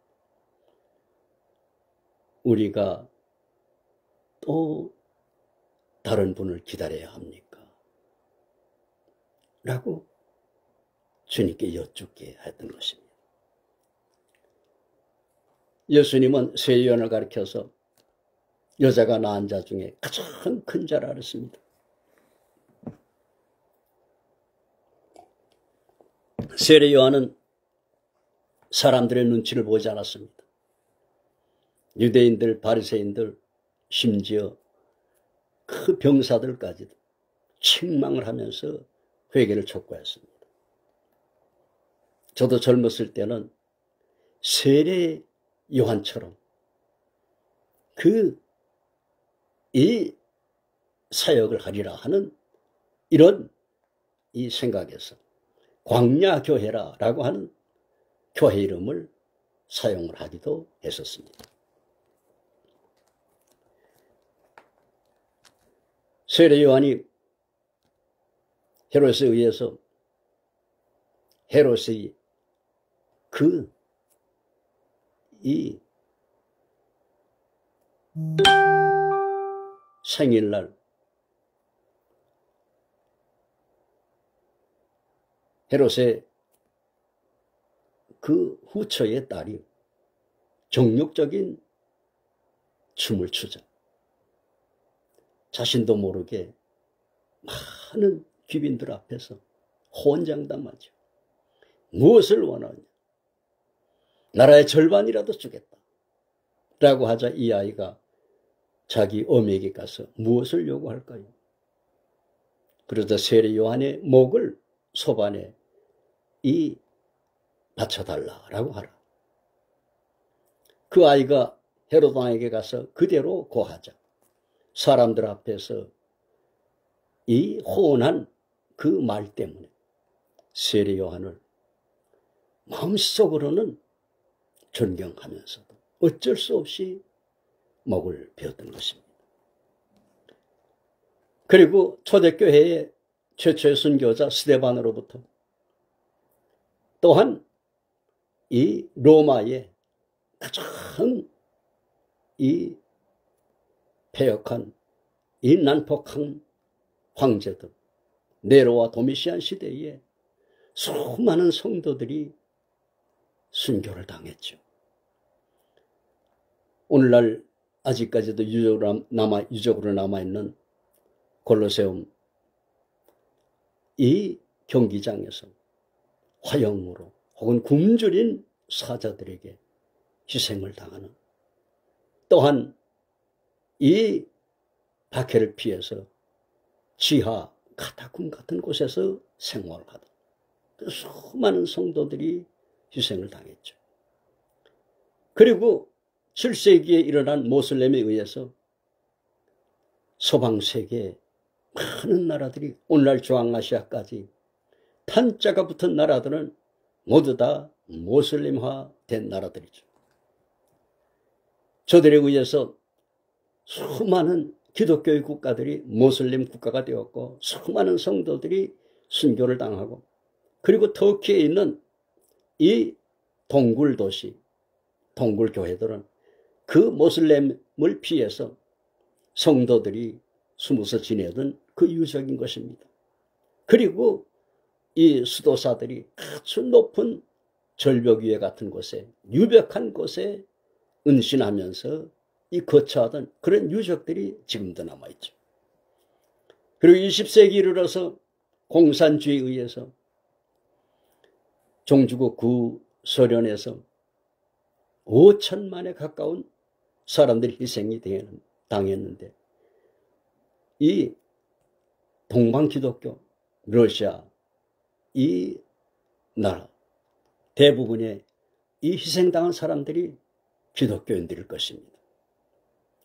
Speaker 1: 우리가 또 다른 분을 기다려야 합니까? 라고 주님께 여쭙게 했던 것입니다. 예수님은 세례 요한을 가리켜서 여자가 낳은 자 중에 가장 큰 자라 그랬습니다. 세례 요한은 사람들의 눈치를 보지 않았습니다. 유대인들, 바리새인들, 심지어 그 병사들까지도 책망을 하면서 회개를 촉구했습니다. 저도 젊었을 때는 세례 요한처럼 이 사역을 하리라 하는 이런 이 생각에서 광야교회라고 하는 교회 이름을 사용을 하기도 했었습니다. 세례 요한이 헤롯에 의해서 헤롯의 이 생일날 헤롯의 그 후처의 딸이 정욕적인 춤을 추자 자신도 모르게 많은 귀빈들 앞에서 호언장담하죠. 무엇을 원하냐? 나라의 절반이라도 주겠다 라고 하자 이 아이가 자기 어미에게 가서 무엇을 요구할까요? 그러자 세례 요한의 목을 소반에 바쳐달라라고 하라. 그 아이가 헤롯 왕에게 가서 그대로 고하자 사람들 앞에서 이 호언한 그 말 때문에 세례 요한을 마음속으로는 존경하면서도 어쩔 수 없이 목을 베었던 것입니다. 그리고 초대교회의 최초의 순교자 스데반으로부터 또한 이 로마의 가장 이 패역한 이 난폭한 황제들 네로와 도미시안 시대에 수많은 성도들이 순교를 당했죠. 오늘날 아직까지도 유적으로 남아있는 골로세움 이 경기장에서 화형으로 혹은 굶주린 사자들에게 희생을 당하는, 또한 이 박해를 피해서 지하 카타콤 같은 곳에서 생활하던 그 수많은 성도들이 희생을 당했죠. 그리고 7세기에 일어난 모슬렘에 의해서 서방 세계의 많은 나라들이 오늘날 중앙아시아까지 탄자가 붙은 나라들은 모두 다 모슬림화된 나라들이죠. 저들에 의해서 수많은 기독교의 국가들이 모슬림 국가가 되었고 수많은 성도들이 순교를 당하고, 그리고 터키에 있는 이 동굴 도시, 동굴 교회들은 그 모슬렘을 피해서 성도들이 숨어서 지내던 그 유적인 것입니다. 그리고 이 수도사들이 아주 높은 절벽 위에 같은 곳에, 유벽한 곳에 은신하면서 이 거처하던 그런 유적들이 지금도 남아있죠. 그리고 20세기 이르러서 공산주의에 의해서 종주국 구소련에서 5천만에 가까운 사람들이 희생이 당했는데, 이 동방기독교, 러시아 이 나라 대부분의 이 희생당한 사람들이 기독교인들일 것입니다.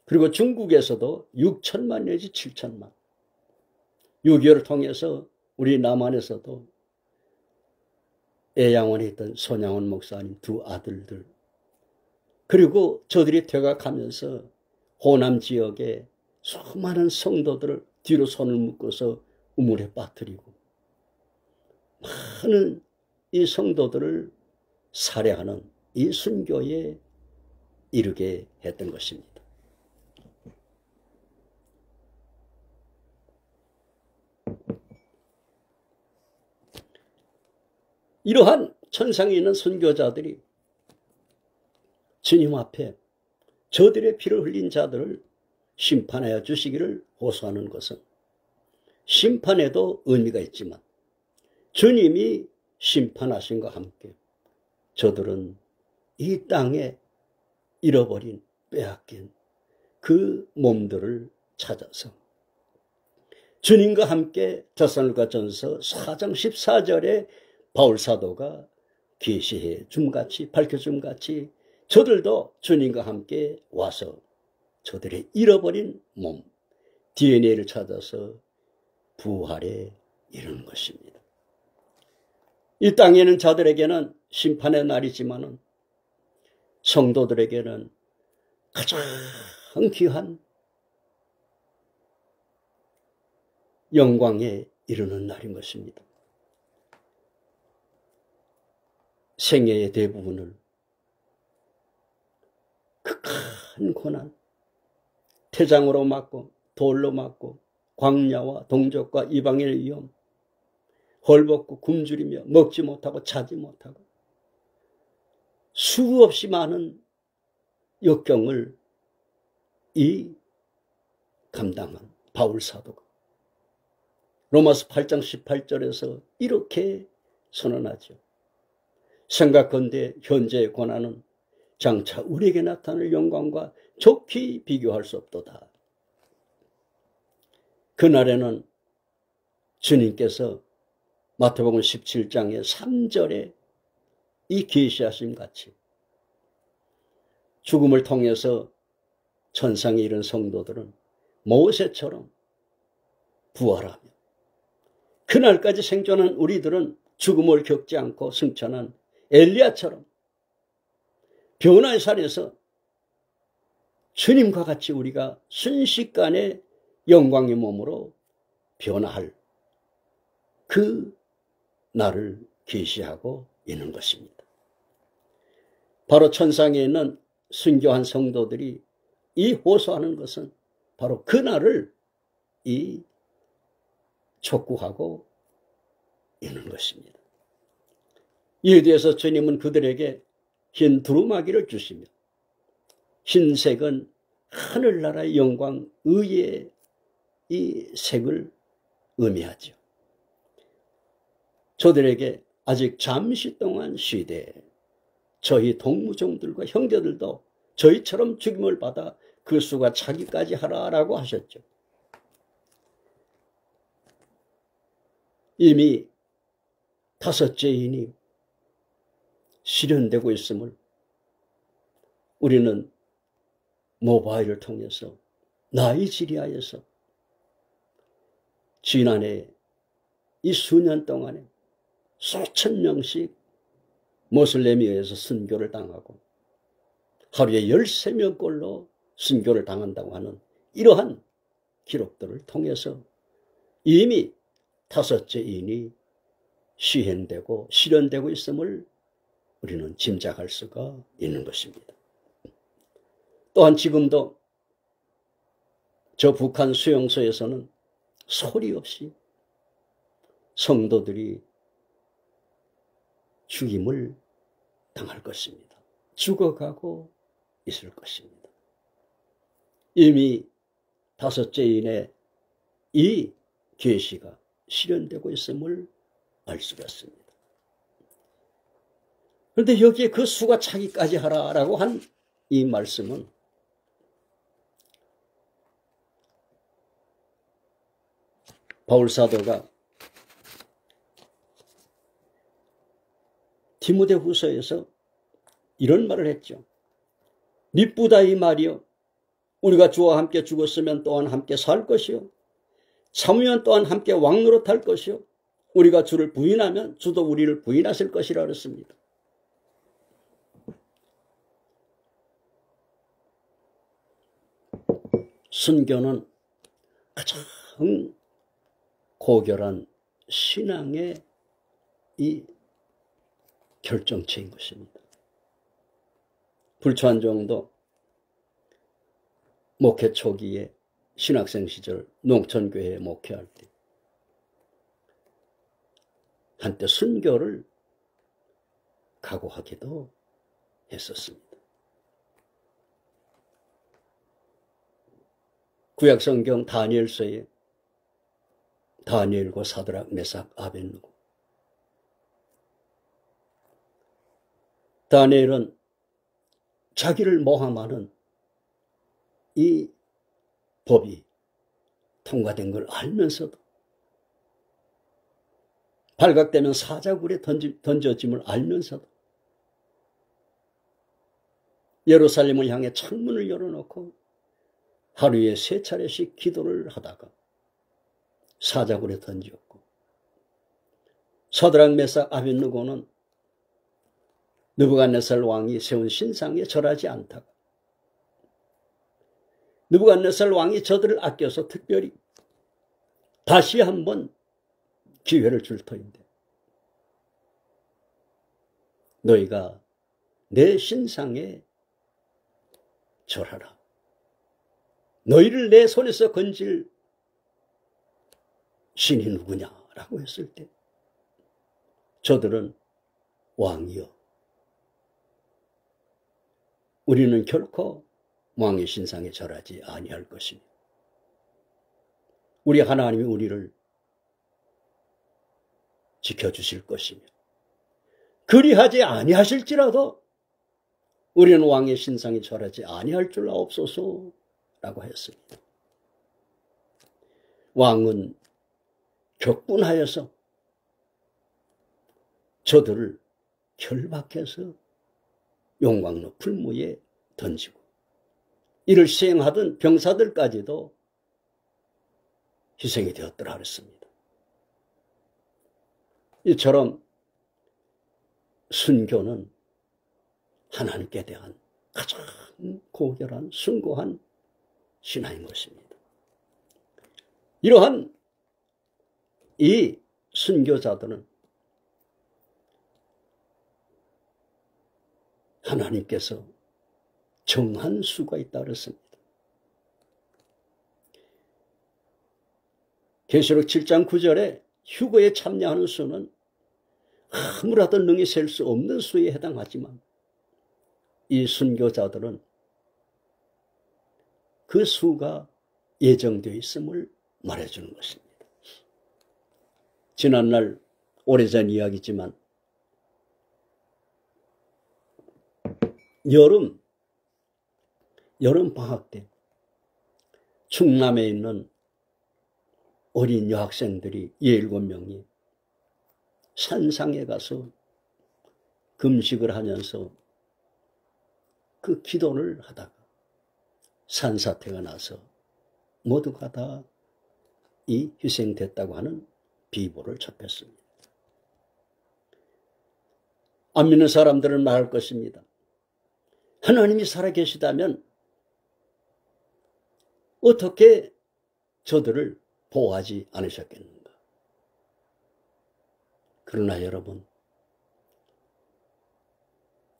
Speaker 1: 그리고 중국에서도 6천만 내지 7천만, 6.25를 통해서 우리 남한에서도 애양원에 있던 손양원 목사님 두 아들들, 그리고 저들이 퇴각하면서 호남 지역에 수많은 성도들을 뒤로 손을 묶어서 우물에 빠뜨리고 많은 이 성도들을 살해하는 이 순교에 이르게 했던 것입니다. 이러한 천상에 있는 순교자들이 주님 앞에 저들의 피를 흘린 자들을 심판하여 주시기를 호소하는 것은, 심판에도 의미가 있지만 주님이 심판하신과 함께 저들은 이 땅에 잃어버린, 빼앗긴 그 몸들을 찾아서 주님과 함께 데살로니가전서 4장 14절에 바울사도가 계시해 줌같이, 밝혀줌같이 저들도 주님과 함께 와서 저들의 잃어버린 몸, DNA를 찾아서 부활에 이르는 것입니다. 이 땅에는 자들에게는 심판의 날이지만은 성도들에게는 가장 귀한 영광에 이르는 날인 것입니다. 생애의 대부분을 그 큰 고난, 태장으로 맞고 돌로 맞고 광야와 동족과 이방인의 위험, 헐벗고 굶주리며 먹지 못하고 자지 못하고 수없이 많은 역경을 이 감당한 바울사도가 로마서 8장 18절에서 이렇게 선언하죠. 생각건대 현재의 고난은 장차 우리에게 나타날 영광과 좋게 비교할 수 없도다. 그날에는 주님께서 마태복음 17장의 3절에 이 계시하심 같이 죽음을 통해서 천상에 이른 성도들은 모세처럼 부활하며, 그날까지 생존한 우리들은 죽음을 겪지 않고 승천한 엘리야처럼 변화의 산에서 주님과 같이 우리가 순식간에 영광의 몸으로 변화할 그 날을 계시하고 있는 것입니다. 바로 천상에 있는 순교한 성도들이 이 호소하는 것은 바로 그 날을 촉구하고 있는 것입니다. 이에 대해서 주님은 그들에게 흰 두루마기를 주시며, 흰색은 하늘나라의 영광, 의의 이 색을 의미하죠. 저들에게 아직 잠시 동안 쉬되 저희 동무종들과 형제들도 저희처럼 죽임을 받아 그 수가 차기까지 하라라고 하셨죠. 이미 5째 인이 실현되고 있음을 우리는 모바일을 통해서 나이지리아에서 지난해 이 수년 동안에 수천 명씩 모슬렘에 의해서 순교를 당하고 하루에 13명꼴로 순교를 당한다고 하는 이러한 기록들을 통해서 이미 5째 인이 시행되고 실현되고 있음을 우리는 짐작할 수가 있는 것입니다. 또한 지금도 저 북한 수용소에서는 소리 없이 성도들이 죽임을 당할 것입니다. 죽어가고 있을 것입니다. 이미 5째 인의 이 계시가 실현되고 있음을 알 수가 있습니다. 그런데 여기에 그 수가 차기까지 하라라고 한 이 말씀은 바울 사도가 디모데후서에서 이런 말을 했죠. 미쁘다 이 말이요, 우리가 주와 함께 죽었으면 또한 함께 살 것이요, 참으면 또한 함께 왕노릇할 것이요, 우리가 주를 부인하면 주도 우리를 부인하실 것이라 그랬습니다. 순교는 가장 고결한 신앙의 이 결정체인 것입니다. 불초한종도 목회 초기에 신학생 시절 농촌교회에 목회할 때 한때 순교를 각오하기도 했었습니다. 구약성경 다니엘서에 다니엘과 사드락, 메삭, 아벳느고, 다니엘은 자기를 모함하는 이 법이 통과된 걸 알면서도, 발각되면 사자굴에 던져짐을 알면서도 예루살렘을 향해 창문을 열어놓고 하루에 3차례씩 기도를 하다가 사자굴에 던지었고, 사드락, 메삭, 아벳느고는 느부갓네살 왕이 세운 신상에 절하지 않다가 느부갓네살 왕이 저들을 아껴서 특별히 다시 한번 기회를 줄 터인데, 너희가 내 신상에 절하라. 너희를 내 손에서 건질 신이 누구냐라고 했을 때 저들은 왕이여, 우리는 결코 왕의 신상에 절하지 아니할 것이며 우리 하나님이 우리를 지켜주실 것이며 그리하지 아니하실지라도 우리는 왕의 신상에 절하지 아니할 줄 아옵소서라고 했습니다. 왕은 격분하여서 저들을 결박해서 용광로 풀무에 던지고 이를 시행하던 병사들까지도 희생이 되었더라 그랬습니다. 이처럼 순교는 하나님께 대한 가장 고결한 숭고한 신앙인 것입니다. 이러한 이 순교자들은 하나님께서 정한 수가 있다 그랬습니다. 계시록 7장 9절에 휴거에 참여하는 수는 아무라도 능히 셀 수 없는 수에 해당하지만 이 순교자들은 그 수가 예정되어 있음을 말해주는 것입니다. 지난날 오래전 이야기지만 여름 방학 때 충남에 있는 어린 여학생들이 17명이 산상에 가서 금식을 하면서 그 기도를 하다가 산사태가 나서 모두가 다 이 희생됐다고 하는 비보를 접했습니다. 안 믿는 사람들은 말할 것입니다. 하나님이 살아계시다면 어떻게 저들을 보호하지 않으셨겠는가? 그러나 여러분,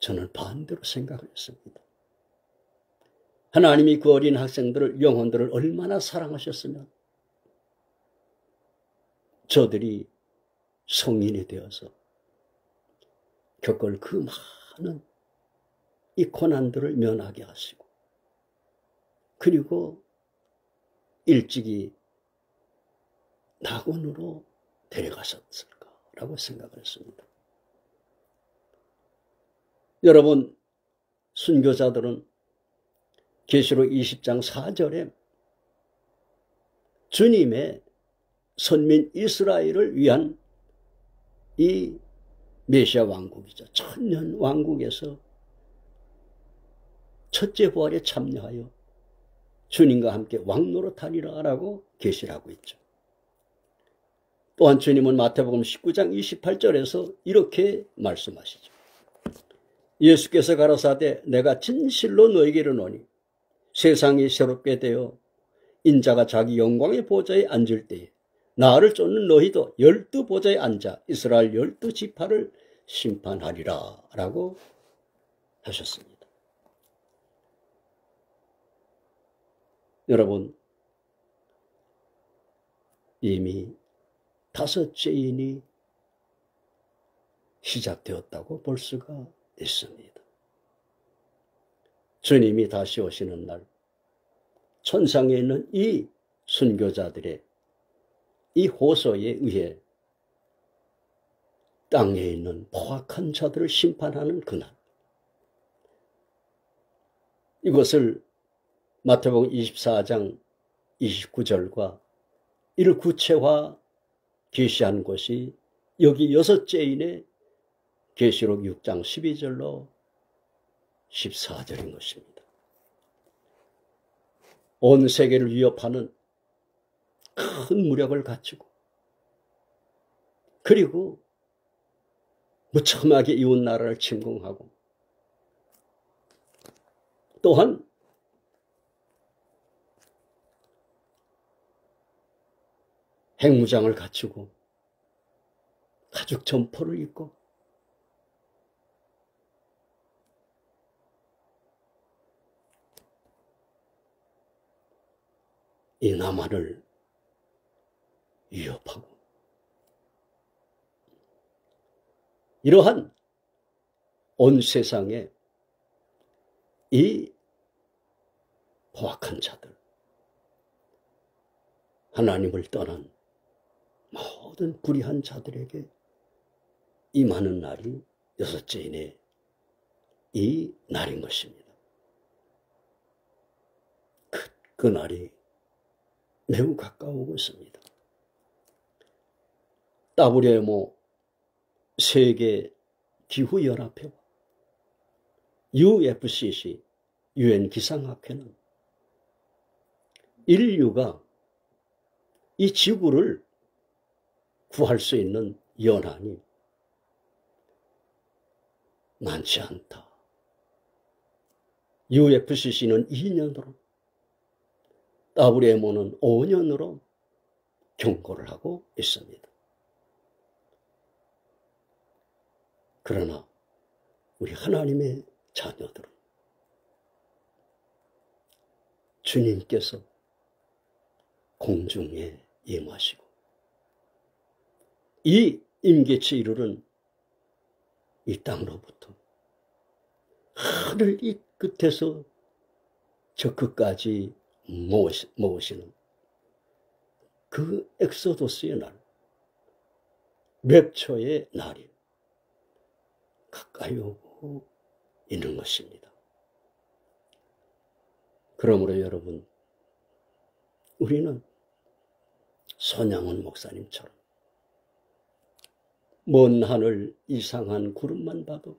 Speaker 1: 저는 반대로 생각을 했습니다. 하나님이 그 어린 학생들을, 영혼들을 얼마나 사랑하셨으면 저들이 성인이 되어서 겪을 그 많은 이 고난들을 면하게 하시고 그리고 일찍이 낙원으로 데려가셨을까라고 생각을 했습니다. 여러분, 순교자들은 계시록 20장 4절에 주님의 선민 이스라엘을 위한 이 메시아 왕국이죠. 천년 왕국에서 첫째 부활에 참여하여 주님과 함께 왕노릇하리라 라고 계시를 하고 있죠. 또한 주님은 마태복음 19장 28절에서 이렇게 말씀하시죠. 예수께서 가라사대 내가 진실로 너에게 이르노니 세상이 새롭게 되어 인자가 자기 영광의 보좌에 앉을 때에 나를 쫓는 너희도 12보좌에 앉아 이스라엘 12지파를 심판하리라 라고 하셨습니다. 여러분, 이미 5죄인이 시작되었다고 볼 수가 있습니다. 주님이 다시 오시는 날 천상에 있는 이 순교자들의 이 호소에 의해 땅에 있는 포악한 자들을 심판하는 그날, 이것을 마태복음 24장 29절과 이를 구체화 계시한 것이 여기 6죄인의 계시록 6장 12절로 14절인 것입니다. 온 세계를 위협하는 큰 무력을 갖추고 그리고 무참하게 이웃 나라를 침공하고 또한 핵무장을 갖추고 가죽 점포를 입고 이 남한을 위협하고 이러한 온 세상에 이 포악한 자들, 하나님을 떠난 모든 불의한 자들에게 임하는 날이 6죄인의 이 날인 것입니다. 그 날이 매우 가까우고 있습니다. WMO 세계 기후연합회와 UFCC UN 기상학회는 인류가 이 지구를 구할 수 있는 연한이 많지 않다. UFCC는 2년으로, WMO는 5년으로 경고를 하고 있습니다. 그러나 우리 하나님의 자녀들은 주님께서 공중에 임하시고 이 임계치 이르는 이 땅으로부터 하늘 이 끝에서 저 끝까지 모으시는 그 엑소더스의 날, 랩처의 날이 가까이 오고 있는 것입니다. 그러므로 여러분, 우리는 손양원 목사님처럼 먼 하늘 이상한 구름만 봐도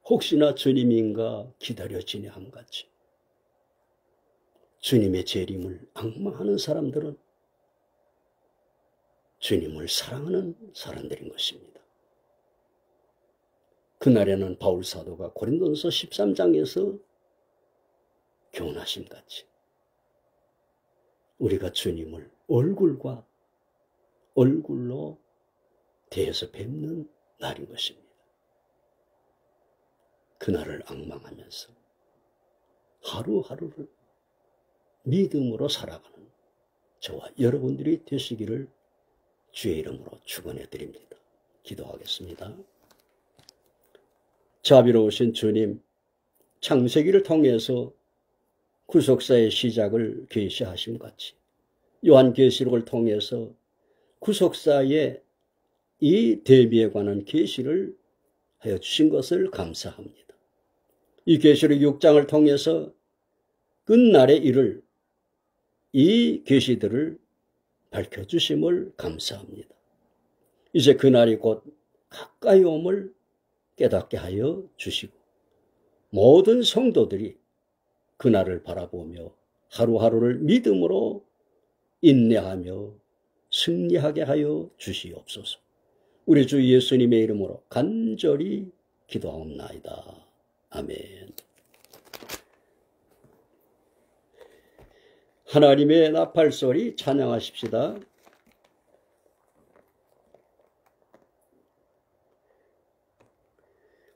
Speaker 1: 혹시나 주님인가 기다려지네 함같이 주님의 재림을 앙망하는 사람들은 주님을 사랑하는 사람들인 것입니다. 그날에는 바울 사도가 고린도전서 13장에서 교훈하신 같이 우리가 주님을 얼굴과 얼굴로 대해서 뵙는 날인 것입니다. 그날을 앙망하면서 하루하루를 믿음으로 살아가는 저와 여러분들이 되시기를 주의 이름으로 축원해 드립니다. 기도하겠습니다. 자비로우신 주님, 창세기를 통해서 구속사의 시작을 계시하신 같이 요한계시록을 통해서 구속사의 이 대비에 관한 계시를 하여 주신 것을 감사합니다. 이 계시록 6장을 통해서 끝날에 이를 이 계시들을 밝혀주심을 감사합니다. 이제 그날이 곧 가까이 옴을 깨닫게 하여 주시고 모든 성도들이 그날을 바라보며 하루하루를 믿음으로 인내하며 승리하게 하여 주시옵소서. 우리 주 예수님의 이름으로 간절히 기도하옵나이다. 아멘. 하나님의 나팔소리 찬양하십시다.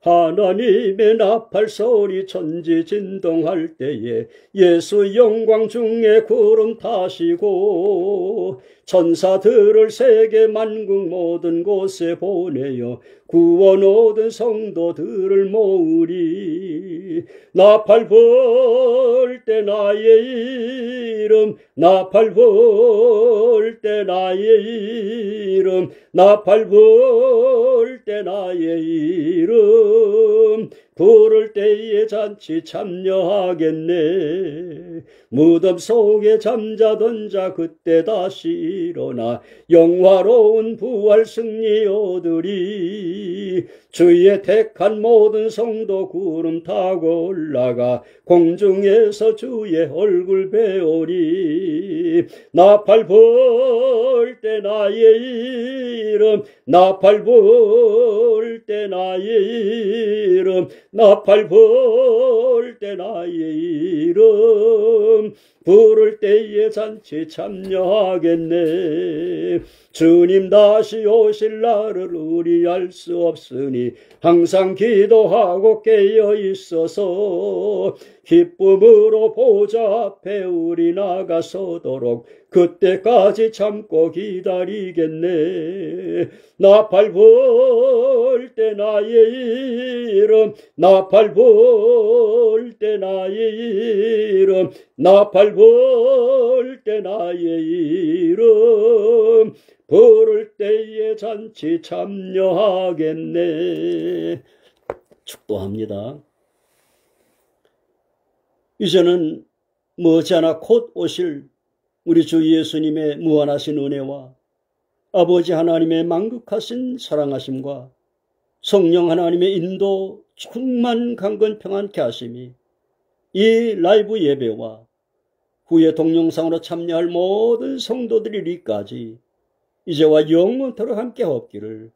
Speaker 1: 하나님의 나팔소리 천지진동할 때에 예수 영광 중에 구름 타시고 천사들을 세계 만국 모든 곳에 보내어 구원 얻은 성도들을 모으리. 나팔 불 때 나의 이름, 나팔 불 때 나의 이름, 나팔 불 때 나의 이름, 부를 때에 잔치 참여하겠네. 무덤 속에 잠자던 자 그때 다시 일어나 영화로운 부활 승리 얻으리. 주의 택한 모든 성도 구름 타고 올라가 공중에서 주의 얼굴 배우리. 나팔 불 때 나의 이름, 나팔 불 때 나의 이름, 나팔 불 때 나의 이름, 부를 때에 잔치 참여하겠네. 주님 다시 오실 날을 우리 알 수 없으니 항상 기도하고 깨어 있어서 기쁨으로 보좌 앞에 우리 나가서도록 그때까지 참고 기다리겠네. 나팔 불 때 나의 이름, 나팔 불 때 나의 이름, 나팔 불 때 나의 이름, 부를 때에 잔치 참여하겠네. 축도합니다. 이제는 머지않아 곧 오실 우리 주 예수님의 무한하신 은혜와 아버지 하나님의 만극하신 사랑하심과 성령 하나님의 인도 충만 강건 평안케 하심이 이 라이브 예배와 후에 동영상으로 참여할 모든 성도들이 이리까지 이제와 영원토록 함께 없기를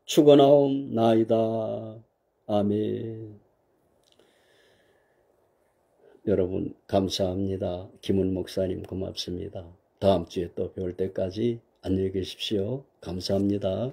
Speaker 1: 축원하옵나이다. 아멘. 여러분 감사합니다. 김은 목사님 고맙습니다. 다음 주에 또 뵐 때까지 안녕히 계십시오. 감사합니다.